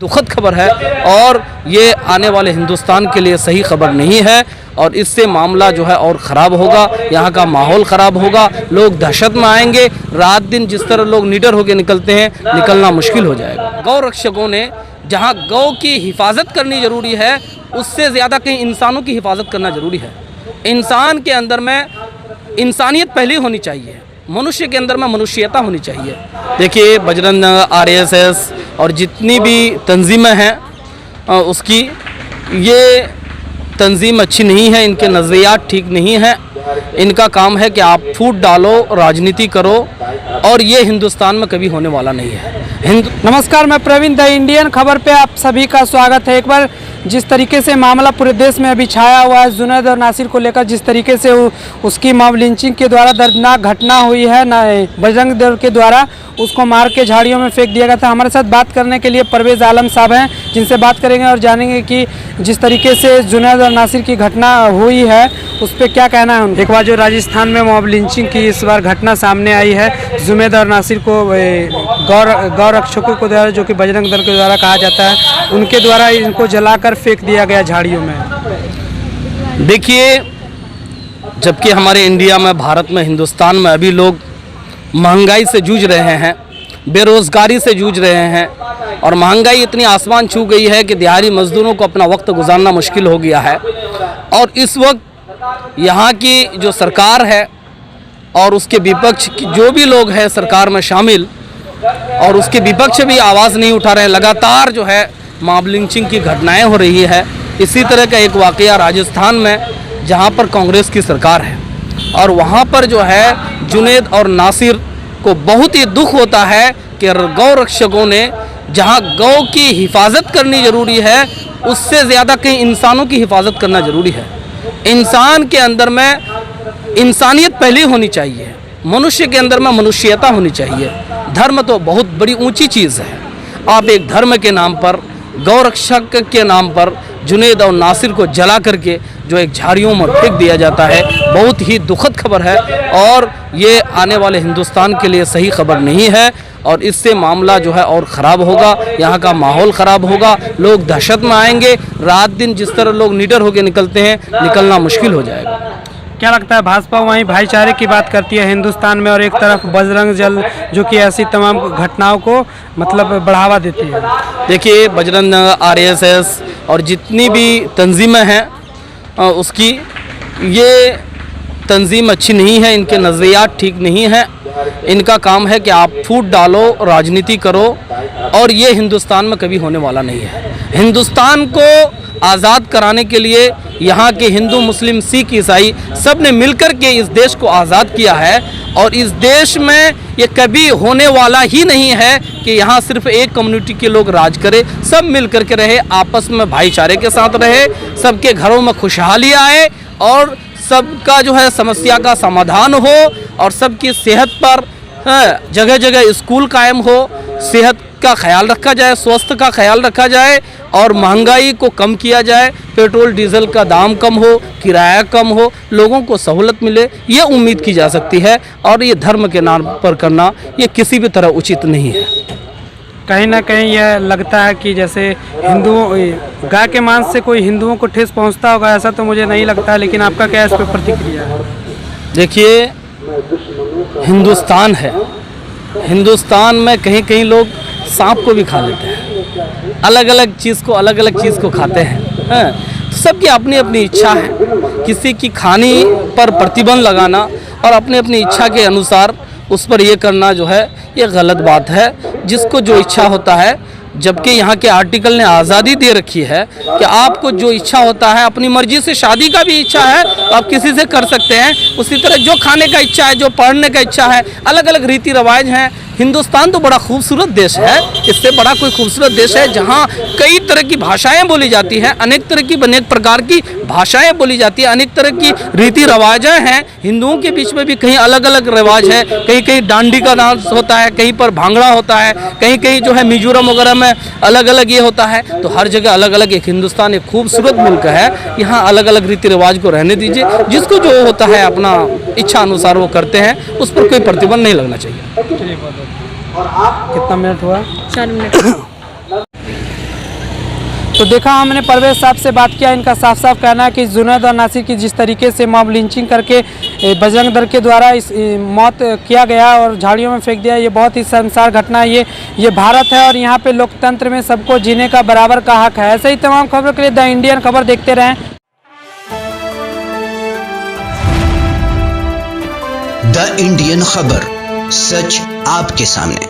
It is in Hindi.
दुखद खबर है और ये आने वाले हिंदुस्तान के लिए सही खबर नहीं है और इससे मामला जो है और ख़राब होगा, यहाँ का माहौल ख़राब होगा, लोग दहशत में आएंगे। रात दिन जिस तरह लोग निडर होकर निकलते हैं, निकलना मुश्किल हो जाएगा। गौ रक्षकों ने जहाँ गौ की हिफाजत करनी ज़रूरी है, उससे ज़्यादा कहीं इंसानों की हिफाजत करना ज़रूरी है। इंसान के अंदर में इंसानियत पहले होनी चाहिए, मनुष्य के अंदर में मनुष्यता होनी चाहिए। देखिए बजरंग RSS और जितनी भी तंजीमें हैं उसकी ये तंजीम अच्छी नहीं है, इनके नज़रियात ठीक नहीं हैं। इनका काम है कि आप फूट डालो, राजनीति करो और ये हिंदुस्तान में कभी होने वाला नहीं है। नमस्कार, मैं प्रवीण द इंडियन खबर पे आप सभी का स्वागत है। एक बार जिस तरीके से मामला पूरे देश में अभी छाया हुआ है, जुनैद और नासिर को लेकर जिस तरीके से उसकी मॉब लिंचिंग के द्वारा दर्दनाक घटना हुई है, बजरंग दल के द्वारा उसको मार के झाड़ियों में फेंक दिया गया था। हमारे साथ बात करने के लिए परवेज़ आलम साहब हैं, जिनसे बात करेंगे और जानेंगे कि जिस तरीके से जुनैद और नासिर की घटना हुई है उस पर क्या कहना है उनका। एक बार जो राजस्थान में मॉब लिंचिंग की इस बार घटना सामने आई है, जुनैद और नासिर को गौ रक्षकों को द्वारा, जो कि बजरंग दल के द्वारा कहा जाता है, उनके द्वारा इनको जलाकर फेंक दिया गया झाड़ियों में। देखिए, जबकि हमारे इंडिया में, भारत में, हिंदुस्तान में अभी लोग महंगाई से जूझ रहे हैं, बेरोज़गारी से जूझ रहे हैं और महंगाई इतनी आसमान छू गई है कि दिहाड़ी मज़दूरों को अपना वक्त गुजारना मुश्किल हो गया है। और इस वक्त यहाँ की जो सरकार है और उसके विपक्ष जो भी लोग हैं सरकार में शामिल, और उसके विपक्ष भी आवाज़ नहीं उठा रहे हैं। लगातार जो है मॉब लिंचिंग की घटनाएं हो रही है। इसी तरह का एक वाक़या राजस्थान में, जहां पर कांग्रेस की सरकार है और वहां पर जो है जुनैद और नासिर को बहुत ही दुख होता है कि गौ रक्षकों ने जहां गौ की हिफाजत करनी ज़रूरी है, उससे ज़्यादा कहीं इंसानों की हिफाजत करना ज़रूरी है। इंसान के अंदर में इंसानियत पहले होनी चाहिए, मनुष्य के अंदर में मनुष्यता होनी चाहिए। धर्म तो बहुत बड़ी ऊंची चीज़ है। आप एक धर्म के नाम पर, गौ रक्षक के नाम पर जुनैद और नासिर को जला करके जो एक झाड़ियों में फेंक दिया जाता है, बहुत ही दुखद खबर है और ये आने वाले हिंदुस्तान के लिए सही खबर नहीं है और इससे मामला जो है और ख़राब होगा, यहाँ का माहौल ख़राब होगा, लोग दहशत में आएंगे। रात दिन जिस तरह लोग निडर होकर निकलते हैं, निकलना मुश्किल हो जाएगा। क्या लगता है, भाजपा वहीं भाईचारे की बात करती है हिंदुस्तान में और एक तरफ बजरंग दल जो कि ऐसी तमाम घटनाओं को मतलब बढ़ावा देती है? देखिए बजरंग RSS और जितनी भी तंजीमें हैं उसकी ये तंजीम अच्छी नहीं है, इनके नज़रियात ठीक नहीं हैं। इनका काम है कि आप फूट डालो, राजनीति करो और ये हिंदुस्तान में कभी होने वाला नहीं है। हिंदुस्तान को आज़ाद कराने के लिए यहाँ के हिंदू, मुस्लिम, सिख, ईसाई सब ने मिलकर के इस देश को आज़ाद किया है और इस देश में ये कभी होने वाला ही नहीं है कि यहाँ सिर्फ एक कम्युनिटी के लोग राज करें। सब मिल कर के रहे, आपस में भाईचारे के साथ रहे, सबके घरों में खुशहाली आए और सबका जो है समस्या का समाधान हो और सबकी सेहत पर जगह जगह स्कूल कायम हो, सेहत का ख्याल रखा जाए, स्वास्थ्य का ख्याल रखा जाए और महंगाई को कम किया जाए, पेट्रोल डीजल का दाम कम हो, किराया कम हो, लोगों को सहूलत मिले, ये उम्मीद की जा सकती है। और ये धर्म के नाम पर करना ये किसी भी तरह उचित नहीं है। कहीं ना कहीं यह लगता है कि जैसे हिंदुओं, गाय के मांस से कोई हिंदुओं को ठेस पहुंचता होगा, ऐसा तो मुझे नहीं लगता, लेकिन आपका क्या इस पर प्रतिक्रिया है? देखिए, हिंदुस्तान है, हिंदुस्तान में कहीं कहीं लोग सांप को भी खा लेते हैं, अलग अलग चीज़ को खाते हैं। तो सबकी अपनी अपनी इच्छा है, किसी की खाने पर प्रतिबंध लगाना और अपनी अपनी इच्छा के अनुसार उस पर ये करना जो है ये गलत बात है। जिसको जो इच्छा होता है, जबकि यहाँ के आर्टिकल ने आज़ादी दे रखी है कि आपको जो इच्छा होता है, अपनी मर्जी से शादी का भी इच्छा है तो आप किसी से कर सकते हैं। उसी तरह जो खाने का इच्छा है, जो पढ़ने का इच्छा है, अलग अलग रीति रिवाज हैं। हिंदुस्तान तो बड़ा खूबसूरत देश है, इससे बड़ा कोई खूबसूरत देश है जहाँ कई तरह की भाषाएं बोली जाती हैं, अनेक तरह की अनेक प्रकार की भाषाएं बोली जाती है, अनेक तरह की रीति रिवाजें हैं। हिंदुओं के बीच में भी कहीं अलग अलग रिवाज है, कहीं कहीं डांडी का डांस होता है, कहीं पर भांगड़ा होता है, कहीं कहीं जो है मिजोरम वगैरह में अलग अलग ये होता है। तो हर जगह अलग अलग, एक हिंदुस्तान एक खूबसूरत मुल्क है, यहाँ अलग अलग रीति रिवाज को रहने दीजिए। जिसको जो होता है अपना इच्छा अनुसार वो करते हैं, उस पर कोई प्रतिबंध नहीं लगना चाहिए। कितना मिनट हुआ? 4 मिनट। तो देखा हमने परवेज साहब से बात किया, इनका साफ साफ कहना है कि जुनैद और नासिर की जिस तरीके से मॉब लिंचिंग करके बजरंग दल के द्वारा इस मौत किया गया और झाड़ियों में फेंक दिया, ये बहुत ही शर्मसार घटना है। ये भारत है और यहाँ पे लोकतंत्र में सबको जीने का बराबर का हक है। ऐसे ही तमाम खबरों के लिए द इंडियन खबर देखते रहें। द इंडियन खबर, सच आपके सामने।